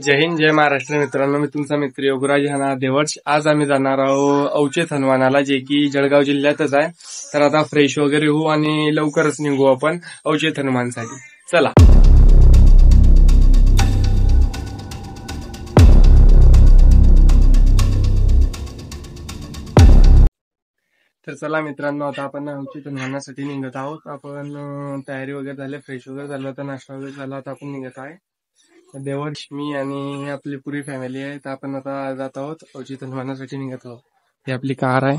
जय हिंद, जय महाराष्ट्र. मित्रांनो, मी तुमचा मित्र योगराज हा देवर्ष. आज आम्ही जाणार आहोत अवचेत हनुमानाला, जे की जळगाव जिल्ह्यातच आहे. तर आता फ्रेश वगैरे होऊ आणि लवकरच निघू आपण अवचेत हनुमानसाठी. चला. तर चला मित्रांनो, आता आपण अवचेत हनुमानासाठी निघत आहोत. आपण तयारी वगैरे झाली, फ्रेश वगैरे झालं, आता नाश्ता वगैरे झाला, आता आपण निघत आहे. देवर्ष, मी आणि आपली पुरी फॅमिली आहे. तर आपण आता जात आहोत अवचेत हनुमानासाठी निघत आहोत. ही आपली कार आहे.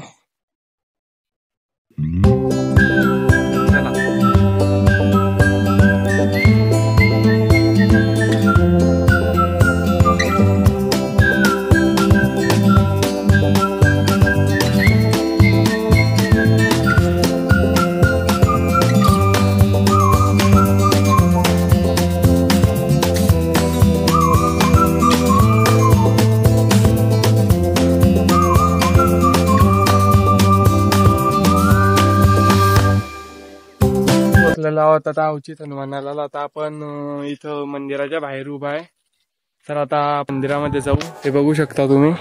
चला. आहोत आता अवचेत हनुमानाला. आता आपण इथं मंदिराच्या बाहेर उभा आहे. तर आता मंदिरामध्ये जाऊ. हे बघू शकता तुम्ही.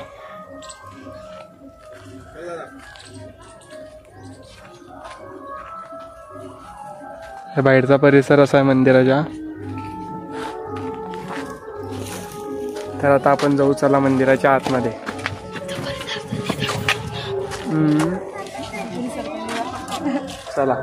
हे बाहेरचा परिसर असा आहे मंदिराच्या. तर आता आपण जाऊ, चला मंदिराच्या आतमध्ये. चला.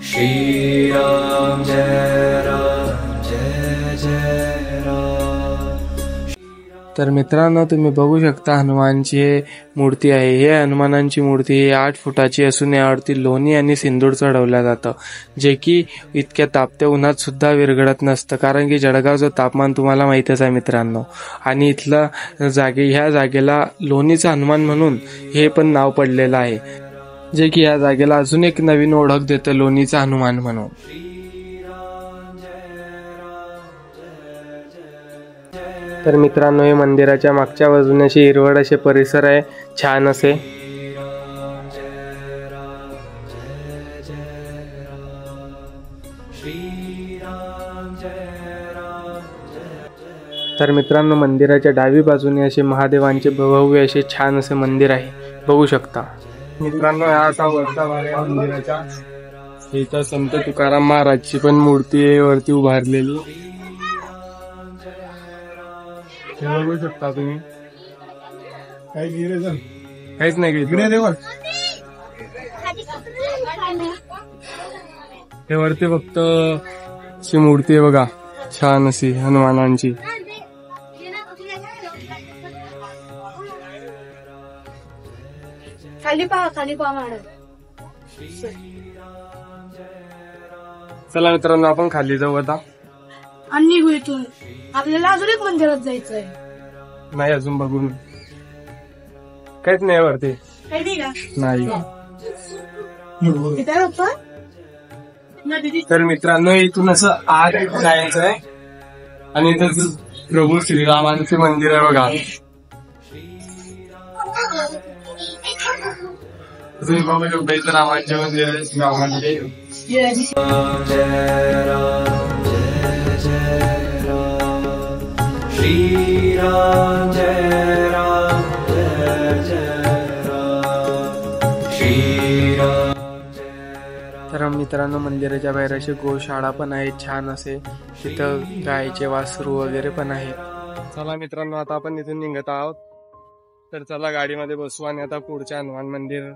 श्री राम जय राम जय जय राम. तर मित्रांनो, तुम्ही बघू शकता हनुमानची मूर्ती आहे. हे हनुमानांची मूर्ती 8 फुटाची असून यावरती लोणी आणि सिंदूर चढवलं जातं, जे की इतक्या तापत्या उन्हात सुद्धा विरघळत नसतं. कारण की जळगावचं तापमान तुम्हाला माहीतच आहे मित्रांनो. आणि इथलं ह्या जागेला लोणीचा हनुमान म्हणून हे पण नाव पडलेलं आहे, जे की या जागेला अजून एक नवीन ओळख देतं, लोणीचा हनुमान म्हणून. तर मित्रांनो, हे मंदिराच्या मागच्या बाजूने अशी हिरवळ असे परिसर आहे, छान असे. तर मित्रांनो, मंदिराच्या डावी बाजूने असे महादेवांचे भव्य असे छान असे मंदिर आहे, बघू शकता मित्रांनो. हा असा वरचा भाग आहे मंदिराचा. इथं संत तुकाराम महाराजची पण मूर्ती आहे वरती उभारलेली, हे बघू शकता तुम्ही. काहीच नाही हे वरती फक्त अशी मूर्ती आहे बघा, छान अशी हनुमानांची. खाली पहा मॅडम. चला मित्रांनो, आपण खाली जाऊ आता आणि निघू इथून. आपल्याला अजून एक मंदिरात जायचंय. नाही, अजून बघून काहीच नाही वरती. नाही. तर मित्रांनो, इथून असं आत जायचंय आणि इथं प्रभू श्रीरामांचे मंदिर आहे बघा. तुम्ही बघू शकता इथं रामांचे मंदिर आहे श्रीरामांचे. श्री राम जय राम जय जय राम. श्री राम. तर मित्रांनो, मंदिराच्या बाहेर असे गोशाळा पण आहे, छान असे. तिथं गायचे वासरू वगैरे पण आहे. चला मित्रांनो, आता आपण इथून निघत आहोत. तर चला गाडीमध्ये बसू आणि आता पुढच्या हनुमान मंदिर.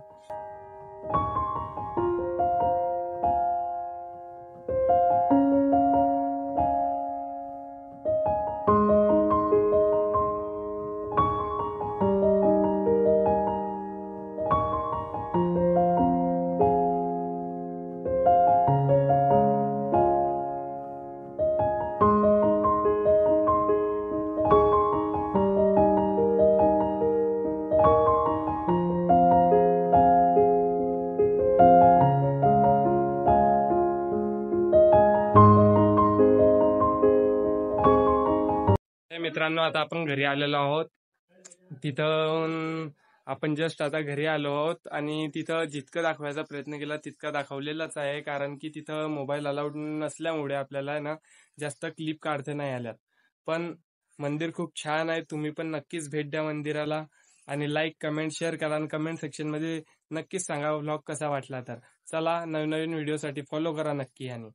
मित्रांनो, आता आपण घरी आलेलो आहोत. तिथं आपण जस्ट आता घरी आलो आहोत आणि तिथं जितकं दाखवायचा प्रयत्न केला तितकं दाखवलेलाच आहे, कारण की तिथं मोबाईल अलाउड नसल्यामुळे आपल्याला ना जास्त क्लिप काढता नाही आल्यात. पण मंदिर खूप छान आहे, तुम्ही पण नक्कीच भेट द्या मंदिराला आणि लाईक, कमेंट, शेअर करा आणि कमेंट सेक्शन मध्ये नक्कीच सांगा व्लॉग कसा वाटला. तर चला, नवीन नवीन व्हिडिओसाठी फॉलो करा नक्की आणि